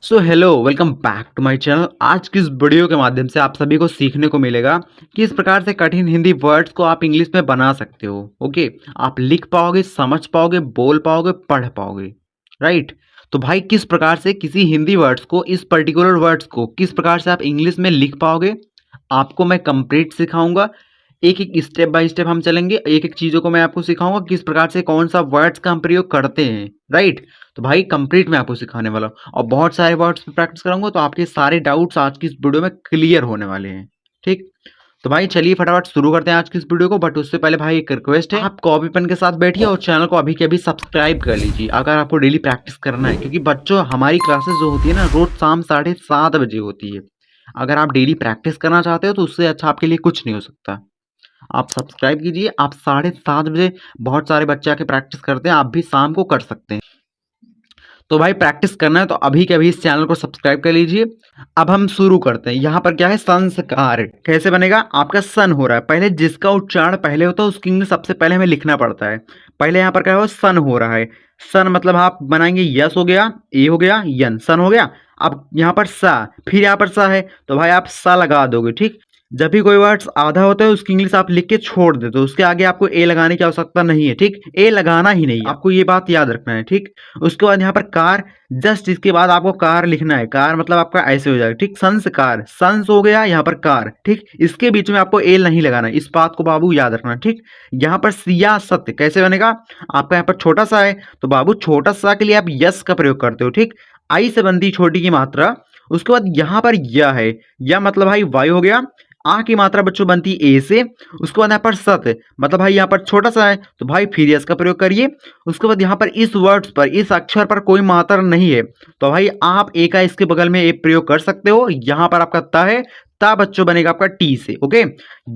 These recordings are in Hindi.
So hello welcome back to my channel. आज की इस वीडियो के माध्यम से आप सभी को सीखने को मिलेगा कि इस प्रकार से कठिन हिंदी वर्ड्स को आप इंग्लिश में बना सकते हो। ओके, आप लिख पाओगे, समझ पाओगे, बोल पाओगे, पढ़ पाओगे। राइट। तो भाई किस प्रकार से किसी हिंदी वर्ड्स को, इस पर्टिकुलर वर्ड्स को किस प्रकार से आप इंग्लिश में लिख पाओगे, आपको मैं कंप्लीट सिखाऊंगा। एक एक स्टेप बाय स्टेप हम चलेंगे, एक एक चीज़ों को मैं आपको सिखाऊंगा किस प्रकार से कौन सा वर्ड्स का हम प्रयोग करते हैं। राइट। तो भाई कंप्लीट मैं आपको सिखाने वाला हूँ और बहुत सारे वर्ड्स पे प्रैक्टिस कराऊंगा, तो आपके सारे डाउट्स आज की इस वीडियो में क्लियर होने वाले हैं। ठीक। तो भाई चलिए फटाफट शुरू करते हैं आज की इस वीडियो को। बट उससे पहले भाई एक रिक्वेस्ट है, आप कॉपी पेन के साथ बैठिए और चैनल को अभी के अभी सब्सक्राइब कर लीजिए अगर आपको डेली प्रैक्टिस करना है। क्योंकि बच्चों, हमारी क्लासेस जो होती है ना, रोज शाम 7:30 बजे होती है। अगर आप डेली प्रैक्टिस करना चाहते हो तो उससे अच्छा आपके लिए कुछ नहीं हो सकता। आप सब्सक्राइब कीजिए। आप 7:30 बजे बहुत सारे बच्चे आके प्रैक्टिस करते हैं, आप भी शाम को कर सकते हैं। तो भाई प्रैक्टिस करना है तो अभी के अभी इस चैनल को सब्सक्राइब कर लीजिए। अब हम शुरू करते हैं। यहाँ पर क्या है, संस्कार कैसे बनेगा। आपका सन हो रहा है, पहले जिसका उच्चारण पहले होता है उसकी इंग्लिश सबसे पहले हमें लिखना पड़ता है। पहले यहाँ पर क्या हो, सन हो रहा है। सन मतलब आप बनाएंगे यस हो गया, ए हो गया, यन, सन हो गया। अब यहाँ पर सा, फिर यहाँ पर सा है तो भाई आप सा लगा दोगे। ठीक। जब भी कोई वर्ड्स आधा होता है उसकी इंग्लिश आप लिख के छोड़ देते हो, उसके आगे आपको ए लगाने की आवश्यकता नहीं है। ठीक, ए लगाना ही नहीं है, आपको ये बात याद रखना है। ठीक। उसके बाद यहाँ पर कार, जस्ट इसके बाद आपको कार लिखना है। कार मतलब आपका ऐसे हो जाएगा। ठीक, संस्कार, संस हो गया, यहाँ पर कार। ठीक, इसके बीच में आपको एल नहीं लगाना, इस बात को बाबू याद रखना। ठीक। यहाँ पर सियासत कैसे बनेगा, आपका यहाँ पर छोटा सा है तो बाबू छोटा सा के लिए आप यस का प्रयोग करते हो। ठीक, आई से बनती छोटी की मात्रा। उसके बाद यहाँ पर यह है, यह मतलब भाई वायु हो गया। आ की मात्रा बच्चों बनती है ए से। उसके बाद यहाँ पर सत मतलब भाई यहाँ पर छोटा सा है तो भाई फिर यस का प्रयोग करिए। उसके बाद यहाँ पर इस वर्ड्स पर, इस अक्षर पर कोई मात्रा नहीं है तो भाई आप ए का इसके बगल में ए प्रयोग कर सकते हो। यहाँ पर आपका ता है, ता बच्चों बनेगा आपका टी से। ओके।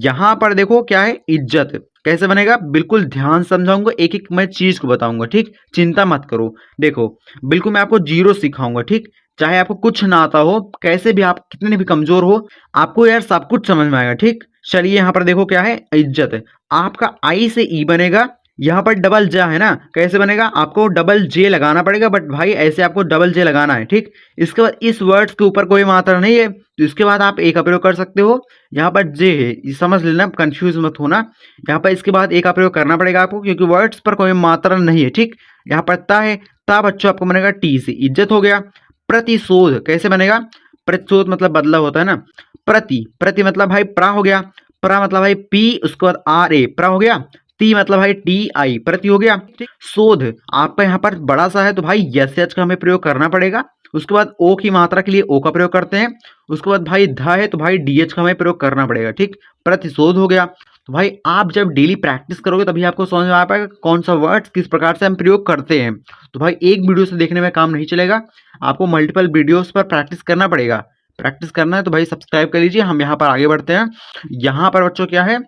यहाँ पर देखो क्या है, इज्जत कैसे बनेगा, बिल्कुल ध्यान समझाऊंगा, एक एक मैं चीज को बताऊंगा। ठीक, चिंता मत करो। देखो बिल्कुल मैं आपको जीरो सिखाऊंगा। ठीक, चाहे आपको कुछ ना आता हो, कैसे भी आप कितने भी कमजोर हो, आपको यार सब कुछ समझ में आएगा। ठीक। चलिए यहाँ पर देखो क्या है, इज्जत। आपका आई से ई बनेगा, यहाँ पर डबल जा है ना, कैसे बनेगा, आपको डबल जे लगाना पड़ेगा। बट भाई ऐसे आपको डबल जे लगाना है। ठीक। इसके बाद इस वर्ड्स के ऊपर कोई मात्रा नहीं है तो इसके बाद आप ए का प्रयोग कर सकते हो। यहाँ पर जे है, ये समझ लेना, कंफ्यूज मत होना। यहाँ पर इसके बाद ए का प्रयोग करना पड़ेगा आपको क्योंकि वर्ड्स पर कोई मात्रा नहीं है। ठीक। यहाँ पर ता है, ता बच्चों आपको बनेगा टी से, इज्जत हो गया। प्रतिशोध कैसे बनेगा, प्रतिशोध मतलब बदला होता है ना। प्रति, प्रति मतलब भाई प्रा हो गया, प्रा मतलब भाई पी, उसके बाद आर ए, प्रा हो गया। ती मतलब भाई टी आई, प्रति हो गया। शोध आपका यहाँ पर बड़ा सा है तो भाई यस एच का हमें प्रयोग करना पड़ेगा। उसके बाद ओ की मात्रा के लिए ओ का प्रयोग करते हैं। उसके बाद भाई ध है तो भाई डीएच का हमें प्रयोग करना पड़ेगा। ठीक, प्रतिशोध हो गया। तो भाई आप जब डेली प्रैक्टिस करोगे तभी आपको समझ में आ पाएगा कौन सा वर्ड्स किस प्रकार से हम प्रयोग करते हैं। तो भाई एक वीडियो से देखने में काम नहीं चलेगा, आपको मल्टीपल वीडियोस पर प्रैक्टिस करना पड़ेगा। प्रैक्टिस करना है तो भाई सब्सक्राइब कर लीजिए। हम यहाँ पर आगे बढ़ते हैं। यहाँ पर बच्चों क्या है,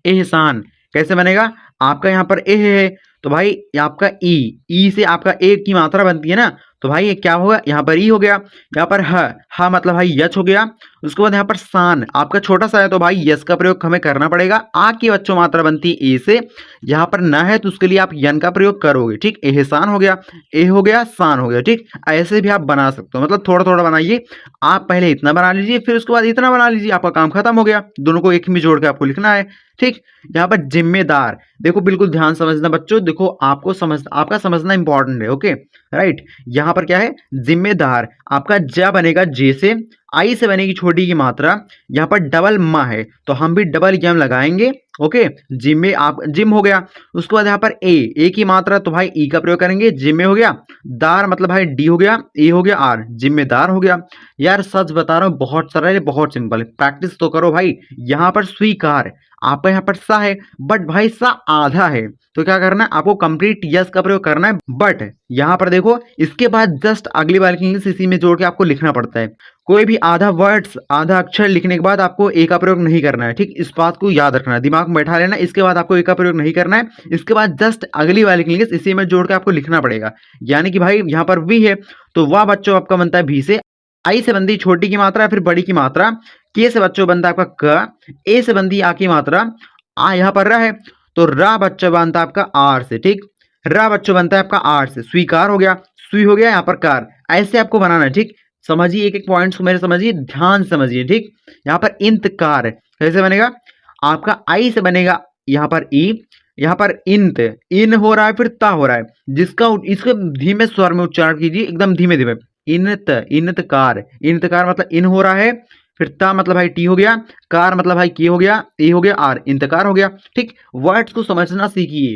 एहसान कैसे बनेगा, आपका यहाँ पर ए है तो भाई आपका ई से आपका ए की मात्रा बनती है ना तो भाई ये क्या होगा, यहाँ पर ई हो गया। यहाँ पर हा मतलब भाई यच हो गया। उसके बाद यहाँ पर सान आपका छोटा सा है तो भाई यस का प्रयोग हमें करना पड़ेगा। आ की बच्चों मात्रा बनती है ए से, यहाँ पर न है तो उसके लिए आप यन का प्रयोग करोगे। ठीक, एहसान हो गया, ए हो गया, सान हो गया। ठीक, ऐसे भी आप बना सकते हो, मतलब थोड़ा थोड़ा बनाइए। आप पहले इतना बना लीजिए फिर उसके बाद इतना बना लीजिए, आपका काम खत्म हो गया। दोनों को एक में जोड़ के आपको लिखना है। ठीक। यहाँ पर जिम्मेदार, देखो बिल्कुल ध्यान समझना बच्चों, देखो आपको आपका समझना इंपॉर्टेंट है। Okay right. यहाँ पर क्या है, जिम्मेदार आपका ज बनेगा जे से, आई से बनेगी छोटी की मात्रा। यहाँ पर डबल मा है तो हम भी डबल यम लगाएंगे। ओके, जिम्मे आप जिम हो गया। उसके बाद यहाँ पर ए की मात्रा तो भाई ई का प्रयोग करेंगे, जिम्मे हो गया। दार मतलब भाई डी हो गया, ए हो गया आर, जिम्मेदार हो गया। यार सच बता रहा हूँ, बहुत सरल है, बहुत सिंपल है, प्रैक्टिस तो करो भाई। यहाँ पर स्वीकार आपका यहाँ पर सा है बट भाई सा आधा है तो क्या करना है, आपको कंप्लीट यस का प्रयोग करना है। बट यहाँ पर देखो इसके बाद जस्ट अगली बार की इंग्लिश इसी में जोड़ के आपको लिखना पड़ता है। कोई भी आधा वर्ड्स, आधा अक्षर लिखने के बाद आपको ए का प्रयोग नहीं करना है। ठीक, इस बात को याद रखना है, दिमाग में बैठा लेना। इसके बाद आपको ए का प्रयोग नहीं करना है। इसके बाद जस्ट अगली वाली इंग्लिश इसी में जोड़ के आपको लिखना पड़ेगा। यानी कि भाई यहाँ पर वी है तो वाह बच्चों आपका बनता है भी से, आई से बनती छोटी की मात्रा फिर बड़ी की मात्रा, के से बच्चों बनता है आपका क, ए से बनती आ की मात्रा, आ यहाँ पर रा है तो रा बच्चों बनता है आपका आर से। ठीक, रा बच्चों बनता है आपका आर से, स्वीकार हो गया। सुई हो गया, यहाँ पर कार। ऐसे आपको बनाना है, ठीक। समझिए एक एक पॉइंट्स को मेरे, समझिए ध्यान से समझिए, ठीक। यहाँ पर इंतकार कैसे बनेगा, आपका आई से बनेगा यहाँ पर ई, यहाँ पर इंत, इन हो रहा है फिर ता हो रहा है, जिसका इसको धीमे स्वर में उच्चारण कीजिए, एकदम धीमे धीमे। इनत, इनतकार, इनतकार मतलब इन हो रहा है, फिर ता मतलब भाई टी हो गया, कार मतलब भाई की हो गया, ए हो गया, आर, इंतकार हो गया, ठीक। वर्ड्स को समझना सीखिए,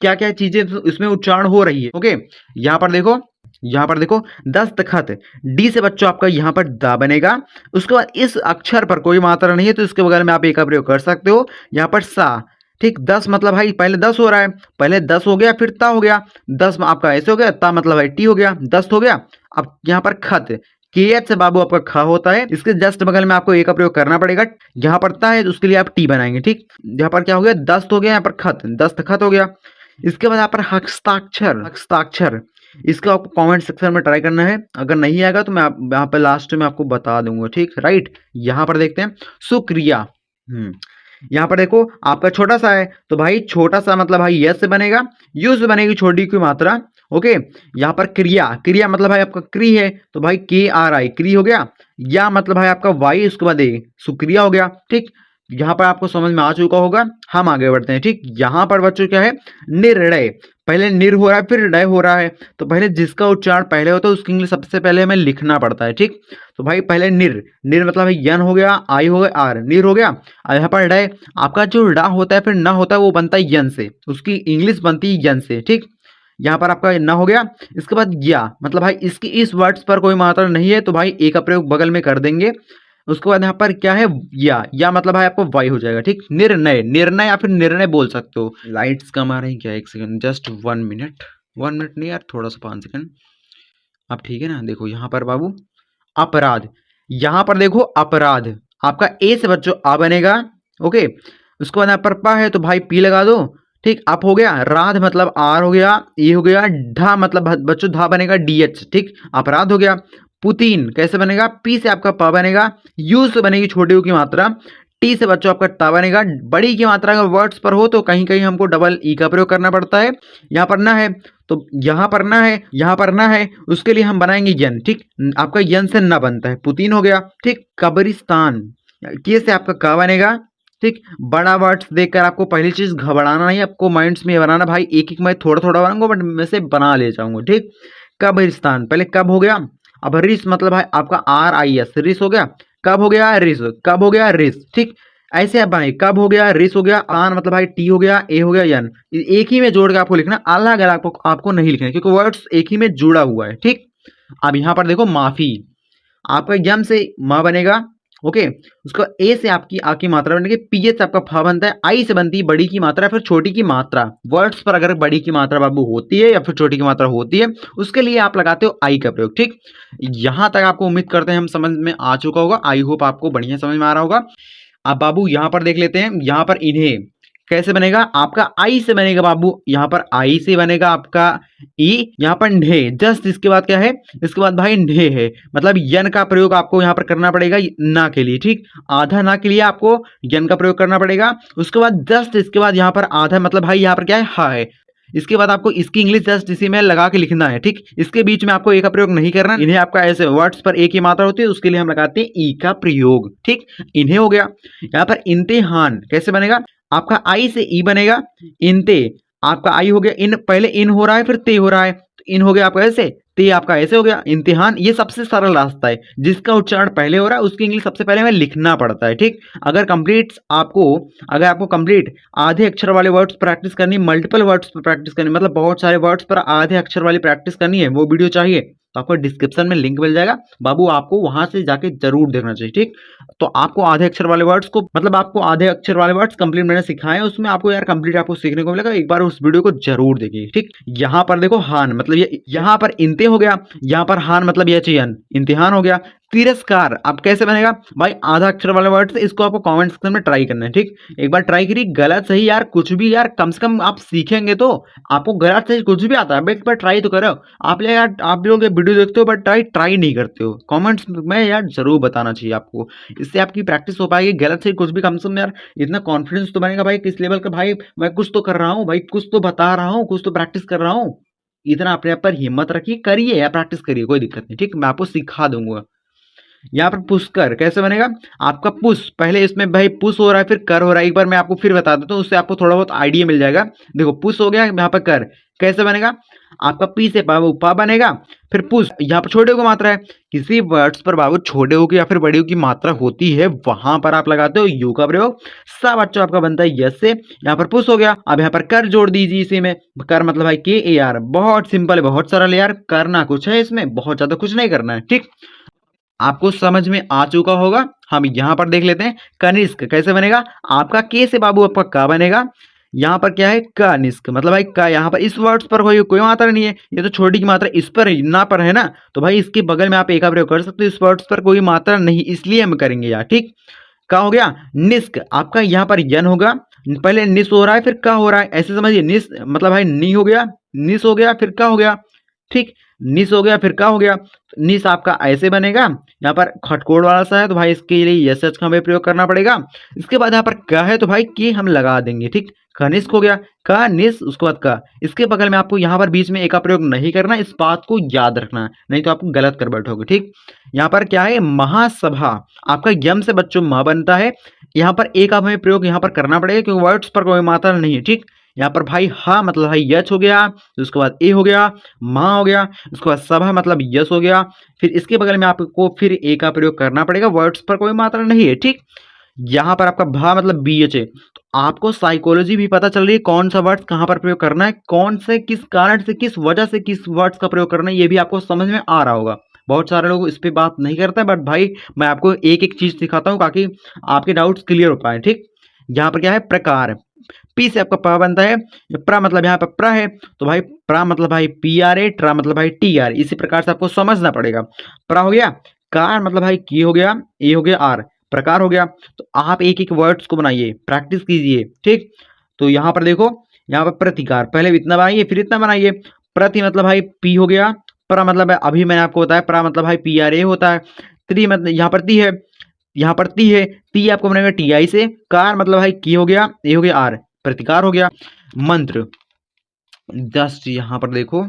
क्या क्या चीजें इसमें उच्चारण हो रही है। ओके, यहाँ पर देखो, यहाँ पर देखो दस्तखत, डी से बच्चों आपका यहाँ पर दा बनेगा। उसके बाद इस अक्षर पर कोई मात्रा नहीं है तो इसके बगल में आप ए का प्रयोग कर सकते हो, यहाँ पर सा, ठीक। 10 मतलब भाई पहले 10 हो रहा है, पहले 10 हो गया फिर ता हो गया, 10 आपका ऐसे हो गया, ता मतलब भाई टी हो गया, 10 हो गया। अब यहाँ पर खत, के एच से बाबू आपका ख होता है, इसके जस्ट बगल में आपको ए का प्रयोग करना पड़ेगा। यहाँ पर ता है तो उसके लिए आप टी बनाएंगे, ठीक। यहाँ पर क्या हो गया, दस्त हो गया, यहाँ पर खत, दस्तखत हो गया। इसके बाद यहाँ पर हस्ताक्षर, हस्ताक्षर, इसका आपको कमेंट सेक्शन में ट्राई करना है, अगर नहीं आएगा तो मैं यहाँ पर लास्ट में आपको बता दूंगा, ठीक। राइट, यहाँ पर देखते हैं शुक्रिया। यहाँ पर देखो आपका छोटा सा है तो भाई छोटा सा मतलब भाई यस से बनेगा, यू से बनेगी छोटी की मात्रा। ओके, यहाँ पर क्रिया, क्रिया मतलब भाई आपका क्री है तो भाई के आर आई, क्री हो गया। या मतलब भाई आपका वाई, उसके बाद ए, शुक्रिया हो गया, ठीक। यहाँ पर आपको समझ में आ चुका होगा, हम आगे बढ़ते हैं, ठीक। यहाँ पर बच्चों क्या है, निर्णय, पहले निर हो रहा है फिर डय हो रहा है, तो पहले जिसका उच्चारण पहले होता है उसके लिए सबसे पहले हमें लिखना पड़ता है, ठीक। तो भाई पहले निर, निर मतलब भाई यन हो गया, आई हो गया, आर, निर हो गया। और यहाँ पर डय, आपका जो डा होता है फिर ना होता है वो बनता है यन से, उसकी इंग्लिश बनती है यन से, ठीक। यहाँ पर आपका न हो गया। इसके बाद या मतलब भाई इसकी इस वर्ड्स पर कोई मात्रा नहीं है तो भाई ए का प्रयोग बगल में कर देंगे। उसके बाद यहाँ पर क्या है, या मतलब भाई आपको वाई हो जाएगा, ठीक। निर्णय, निर्णय या फिर निर्णय बोल सकते हो। लाइट्स कम आ रही क्या, एक सेकंड, जस्ट 1 मिनट, 1 मिनट नहीं यार, थोड़ा सा 5 सेकंड। अब ठीक है ना, देखो यहाँ पर बाबू अपराध, यहाँ पर देखो अपराध, आपका ए से बच्चों आ बनेगा। ओके, उसके बाद यहाँ पर पा है तो भाई पी लगा दो, ठीक। अप हो गया, राध मतलब आर हो गया, ए हो गया, ढा मतलब बच्चों धा बनेगा डी एच, ठीक। अपराध हो गया। पुतीन कैसे बनेगा, पी से आपका प बनेगा, यू से बनेगी छोटी यू की मात्रा, टी से बच्चों आपका टा बनेगा। बड़ी की मात्रा अगर वर्ड्स पर हो तो कहीं कहीं हमको डबल ई का प्रयोग करना पड़ता है। यहाँ पर ना है तो यहाँ पर ना है, यहाँ पर ना है, उसके लिए हम बनाएंगे यन, ठीक। आपका यन से ना बनता है, पुतीन हो गया, ठीक। कब्रिस्तान, के से आपका क बनेगा, ठीक। बड़ा वर्ड्स देखकर आपको पहली चीज घबराना नहीं, आपको माइंड्स में बनाना, भाई एक एक मैं थोड़ा थोड़ा बनाऊंगा बट मैं से बना ले जाऊंगा, ठीक। कब्रिस्तान, पहले कब हो गया, अब रिस मतलब भाई आपका आर आई एस, रिस हो गया। कब हो गया रिस, कब हो गया रिस, ठीक। ऐसे आप बनाइए, कब हो गया रिस हो गया, आन मतलब भाई टी हो गया, ए हो गया यन, एक ही में जोड़ के आपको लिखना, अलग अलग आपको नहीं लिखना क्योंकि वर्ड्स एक ही में जुड़ा हुआ है, ठीक। अब यहाँ पर देखो माफी, आपका यम से मा बनेगा, ओके। उसको ए से आपकी आ की मात्रा बनेगी, पी से आपका फा बनता है, आई से बनती है बड़ी की मात्रा फिर छोटी की मात्रा। वर्ड्स पर अगर बड़ी की मात्रा बाबू होती है या फिर छोटी की मात्रा होती है उसके लिए आप लगाते हो आई का प्रयोग, ठीक। यहां तक आपको उम्मीद करते हैं हम समझ में आ चुका होगा, आई होप आपको बढ़िया समझ में आ रहा होगा। अब बाबू यहां पर देख लेते हैं, यहां पर इन्हें कैसे बनेगा, आपका आई से बनेगा बाबू, यहाँ पर आई से बनेगा आपका ई, यहाँ पर ढे, जस्ट इसके बाद क्या है, इसके बाद भाई ढे है, मतलब यन का प्रयोग आपको यहाँ पर करना पड़ेगा ना के लिए, ठीक। आधा ना के लिए आपको यन का प्रयोग करना पड़ेगा। उसके बाद जस्ट इसके बाद यहाँ पर आधा मतलब भाई यहाँ पर क्या है, हा है। इसके बाद आपको इसकी इंग्लिश जस्ट इसी में लगा के लिखना है, ठीक। इसके बीच में आपको ए का प्रयोग नहीं करना, इन्हें आपका ऐसे वर्ड्स पर ए की मात्रा होती है उसके लिए हम लगाते हैं ई का प्रयोग, ठीक। इन्हें हो गया। यहाँ पर इम्तिहान कैसे बनेगा, आपका आई से ई बनेगा, इनते आपका आई हो गया, इन पहले इन हो रहा है फिर ते हो रहा है तो इन हो गया आपका ऐसे, ते आपका ऐसे हो गया। इम्तिहान ये सबसे सरल रास्ता है, जिसका उच्चारण पहले हो रहा है उसकी इंग्लिश सबसे पहले हमें लिखना पड़ता है, ठीक। अगर आपको कंप्लीट आधे अक्षर वाले वर्ड्स प्रैक्टिस करनी, मल्टीपल वर्ड्स पर प्रैक्टिस करनी, मतलब बहुत सारे वर्ड्स पर आधे अक्षर वाली प्रैक्टिस करनी है, वो वीडियो चाहिए तो आपको डिस्क्रिप्शन में लिंक मिल जाएगा बाबू, आपको वहां से जाके जरूर देखना चाहिए, ठीक। तो आपको आधे अक्षर वाले वर्ड्स को मतलब आपको आधे अक्षर वाले वर्ड्स कंप्लीट मैंने सिखाए, उसमें आपको यार कंप्लीट आपको सीखने को मिलेगा, एक बार उस वीडियो को जरूर देखिए, ठीक। यहाँ पर देखो हान मतलब ये यहाँ पर इंते हो गया, यहाँ पर हान मतलब ये चयन इम्तिहान हो गया। तिरस्कार अब कैसे बनेगा भाई, आधा अक्षर वाले वर्ड से, इसको आपको कमेंट सेक्शन में ट्राई करना है, ठीक। एक बार ट्राई करिए, गलत सही यार कुछ भी यार कम से कम आप सीखेंगे तो, आपको गलत सही कुछ भी आता है एक बार ट्राई तो करो। आप लोग वीडियो देखते हो बट ट्राई नहीं करते हो, कमेंट्स में यार जरूर बताना चाहिए आपको, इससे आपकी प्रैक्टिस हो पाएगी। गलत सही कुछ भी कम से कम यार इतना कॉन्फिडेंस तो बनेगा भाई किस लेवल का, भाई मैं कुछ तो कर रहा हूँ, भाई कुछ तो बता रहा हूँ, कुछ तो प्रैक्टिस कर रहा हूँ, इतना अपने आप पर हिम्मत रखिए, करिए या प्रैक्टिस करिए, कोई दिक्कत नहीं, ठीक। मैं आपको सिखा दूंगा। यहाँ पर पुष्कर कैसे बनेगा, आपका पुश, पहले इसमें भाई पुश हो रहा है फिर कर हो रहा है, एक बार मैं आपको फिर बता देता हूँ, उससे आपको थोड़ा बहुत आइडिया मिल जाएगा। देखो पुश हो गया, यहाँ पर कर कैसे बनेगा, आपका पी से पा, वो पा बनेगा, फिर पुश, यहाँ पर छोटे को मात्रा है, किसी वर्ड्स पर बाबू छोटे हो की या फिर बड़े हो की मात्रा होती है, वहां पर आप लगाते हो यू का प्रयोग। सब बच्चों आपका बनता है यस से, यहाँ पर पुश हो गया, अब यहाँ पर कर जोड़ दीजिए इसी में, कर मतलब भाई के ए आर, बहुत सिंपल है, बहुत सरल है यार, करना कुछ है इसमें, बहुत ज्यादा कुछ नहीं करना है, ठीक। आपको समझ में आ चुका होगा। हम यहां पर देख लेते हैं कनिष्क कैसे बनेगा, आपका के से बाबू आपका का बनेगा, यहाँ पर क्या है कनिष्क, मतलब भाई का, यहाँ पर इस वर्ड्स पर कोई मात्रा नहीं है, ये तो छोटी की मात्रा इस पर ना पर है ना, तो भाई इसके बगल में आप एक का प्रयोग कर सकते हो, इस वर्ड्स पर कोई मात्रा नहीं, इसलिए हम करेंगे यार, ठीक। का हो गया निष्क, आपका यहाँ पर यन होगा, पहले निस हो रहा है फिर का हो रहा है, ऐसे समझिए, निस मतलब भाई नी हो गया, निस हो गया फिर का हो गया, ठीक। निस हो गया फिर का हो गया, निस आपका ऐसे बनेगा, यहाँ पर खटकोड़ वाला सा है तो भाई इसके लिए यस का हमें प्रयोग करना पड़ेगा। इसके बाद यहाँ पर का है तो भाई की हम लगा देंगे, ठीक। कनिष्क हो गया, का निस, उसके बाद का, इसके बगल में आपको यहाँ पर बीच में एक का प्रयोग नहीं करना, इस बात को याद रखना, नहीं तो आपको गलत कर बैठोगे, ठीक। यहाँ पर क्या है महासभा, आपका यम से बच्चों माँ बनता है, यहाँ पर एक आप हमें प्रयोग यहाँ पर करना पड़ेगा क्योंकि वर्ड्स पर कोई मात्रा नहीं है, ठीक। यहाँ पर भाई हा मतलब भाई यच हो गया, उसके बाद ए हो गया, माँ हो गया, उसके बाद सभा मतलब यस हो गया, फिर इसके बगल में आपको फिर ए का प्रयोग करना पड़ेगा, वर्ड्स पर कोई मात्रा नहीं है, ठीक। यहाँ पर आपका भा मतलब बी एच है, तो आपको साइकोलॉजी भी पता चल रही है कौन सा वर्ड्स कहाँ पर प्रयोग करना है, कौन से किस कारण से किस वजह से किस वर्ड्स का प्रयोग करना है, ये भी आपको समझ में आ रहा होगा। बहुत सारे लोग इस पे बात नहीं करते बट भाई मैं आपको एक एक चीज सिखाता हूँ ताकि आपके डाउट्स क्लियर हो पाए, ठीक। यहाँ पर क्या है प्रकार, पी से आपका प बनता है, प्र मतलब यहाँ पर प्र है, तो भाई प्रा मतलब भाई पी आर ए, ट्रा मतलब भाई टी आर, इसी प्रकार से आपको समझना पड़ेगा। प्रा हो गया, कार मतलब भाई की हो गया, ए हो गया आर, प्रकार हो गया, तो आप एक एक वर्ड्स को बनाइए, प्रैक्टिस कीजिए, ठीक। तो यहाँ पर देखो, यहाँ पर प्रतिकार, पहले इतना बनाइए फिर इतना बनाइए, प्रति मतलब भाई पी हो गया, प्रा मतलब अभी मैंने आपको बताया प्रा मतलब भाई पी आर ए होता है, त्रि मतलब यहाँ पर ती है, यहाँ पर ती है, ती आपको बनेगा टी आई से, कार मतलब भाई की हो गया, ए हो गया आर, प्रतिकार हो गया। मंत्र, जस्ट यहाँ पर देखो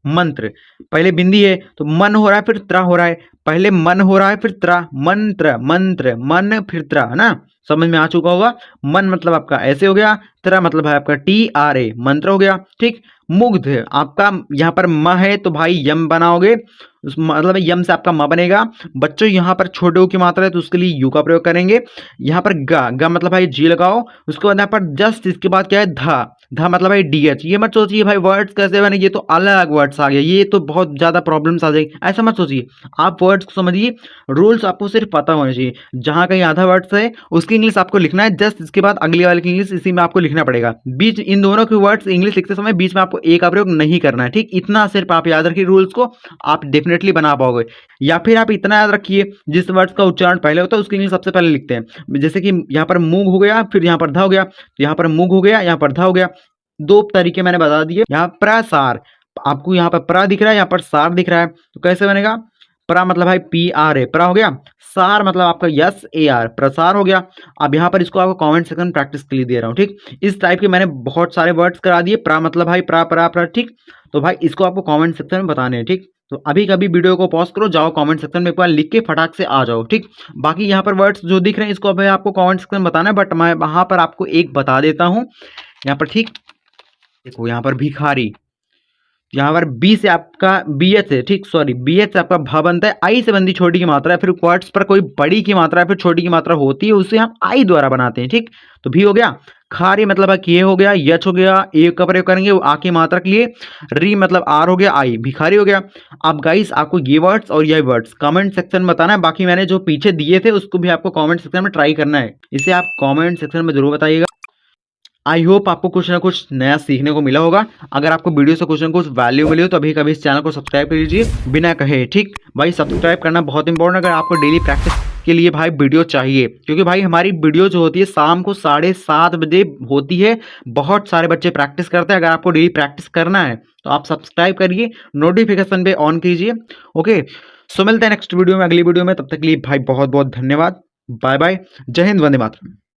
मंत्र, पहले बिंदी है तो मन हो रहा है फिर त्रा हो रहा है, पहले मन हो रहा है फिर त्रा, मंत्र मंत्र मन फिर त्रा, है ना, समझ में आ चुका होगा। मन मतलब आपका ऐसे हो गया, त्रा मतलब है आपका टी आर ए, मंत्र हो गया, ठीक। मुग्ध, आपका यहाँ पर म है तो भाई यम बनाओगे, उस मतलब यम से आपका म बनेगा, बच्चों यहाँ पर छोटे ओ की मात्रा है तो उसके लिए यू का प्रयोग करेंगे। यहाँ पर ग मतलब भाई जी लगाओ, उसके बाद यहाँ पर जस्ट इसके बाद क्या है धा, धा मतलब भाई डी एच, ये मत सोचिए भाई वर्ड्स कैसे बने, ये तो अलग वर्ड्स आ गया, ये तो बहुत ज्यादा प्रॉब्लम्स आ जाएगी, ऐसा मत सोचिए, आप वर्ड्स को समझिए, रूल्स आपको सिर्फ पता होने चाहिए, जहां कहीं आधा वर्ड्स है उसकी इंग्लिश आपको लिखना है, जस्ट इसके बाद अगली वाले की इंग्लिश इसी में आपको लिखना पड़ेगा, बीच इन दोनों के वर्ड्स इंग्लिश लिखते समय बीच में आपको ए का प्रयोग नहीं करना है, ठीक। इतना सिर्फ आप याद रखिए, रूल्स को आप डेफिनेटली बना पाओगे। या फिर आप इतना याद रखिए, जिस वर्ड्स का उच्चारण पहले होता है उसकी इंग्लिश सबसे पहले लिखते हैं, जैसे कि यहाँ पर मूंग हो गया फिर यहाँ पर धा हो गया, तो यहाँ पर मूंग हो गया यहाँ पर धा हो गया, दो तरीके मैंने बता दिए। यहाँ प्रसार, आपको यहाँ पर प्रा दिख रहा है यहाँ पर सार दिख रहा है, तो कैसे बनेगा, प्रा मतलब भाई पी आर ए, प्रा हो गया, सार मतलब आपका यस ए आर, प्रसार हो गया। अब यहाँ पर इसको आपको कमेंट सेक्शन में प्रैक्टिस के लिए दे रहा हूँ, ठीक। इस टाइप के मैंने बहुत सारे वर्ड्स करा दिए, प्रा मतलब भाई प्रा प्रा प्रा, ठीक। तो भाई इसको आपको कमेंट सेक्शन में बताने हैं, ठीक। तो अभी कभी वीडियो को पॉज करो, जाओ कमेंट सेक्शन में एक बार लिख के फटाक से आ जाओ, ठीक। बाकी यहाँ पर वर्ड्स जो दिख रहे हैं इसको अभी आपको कमेंट सेक्शन में बताना है, बट मैं वहां पर आपको एक बता देता हूँ यहाँ पर, ठीक। देखो यहाँ पर भिखारी, यहाँ पर बी से आपका बी एच है, ठीक, सॉरी बी एच से आपका भा बनता है, आई से बनती छोटी की मात्रा है, फिर वर्ड्स पर कोई बड़ी की मात्रा है फिर छोटी की मात्रा होती है उसे हम आई द्वारा बनाते हैं, ठीक। तो भी हो गया, खारी मतलब किए हो गया, यच हो गया, ए का प्रयोग करेंगे वो आ की मात्रा के लिए, री मतलब आर हो गया, आई भिखारी हो गया। अब गाइस आपको ये वर्ड्स और ये वर्ड्स कमेंट सेक्शन में बताना है, बाकी मैंने जो पीछे दिए थे उसको भी आपको कमेंट सेक्शन में ट्राई करना है, इसे आप कमेंट सेक्शन में जरूर बताइएगा। आई होप आपको कुछ ना कुछ नया सीखने को मिला होगा। अगर आपको वीडियो से कुछ ना कुछ वैल्यू मिली हो तो अभी कभी इस चैनल को सब्सक्राइब कर लीजिए बिना कहे, ठीक भाई, सब्सक्राइब करना बहुत इंपॉर्टेंट। अगर आपको डेली प्रैक्टिस के लिए भाई वीडियो चाहिए, क्योंकि भाई हमारी वीडियो जो होती है शाम को 7:30 बजे होती है, बहुत सारे बच्चे प्रैक्टिस करते हैं। अगर आपको डेली प्रैक्टिस करना है तो आप सब्सक्राइब करिए, नोटिफिकेशन पे ऑन कीजिए, ओके। सो मिलते हैं नेक्स्ट वीडियो में, अगली वीडियो में, तब तक के लिए भाई बहुत बहुत धन्यवाद, बाय बाय, जय हिंद, वंदे मातरम।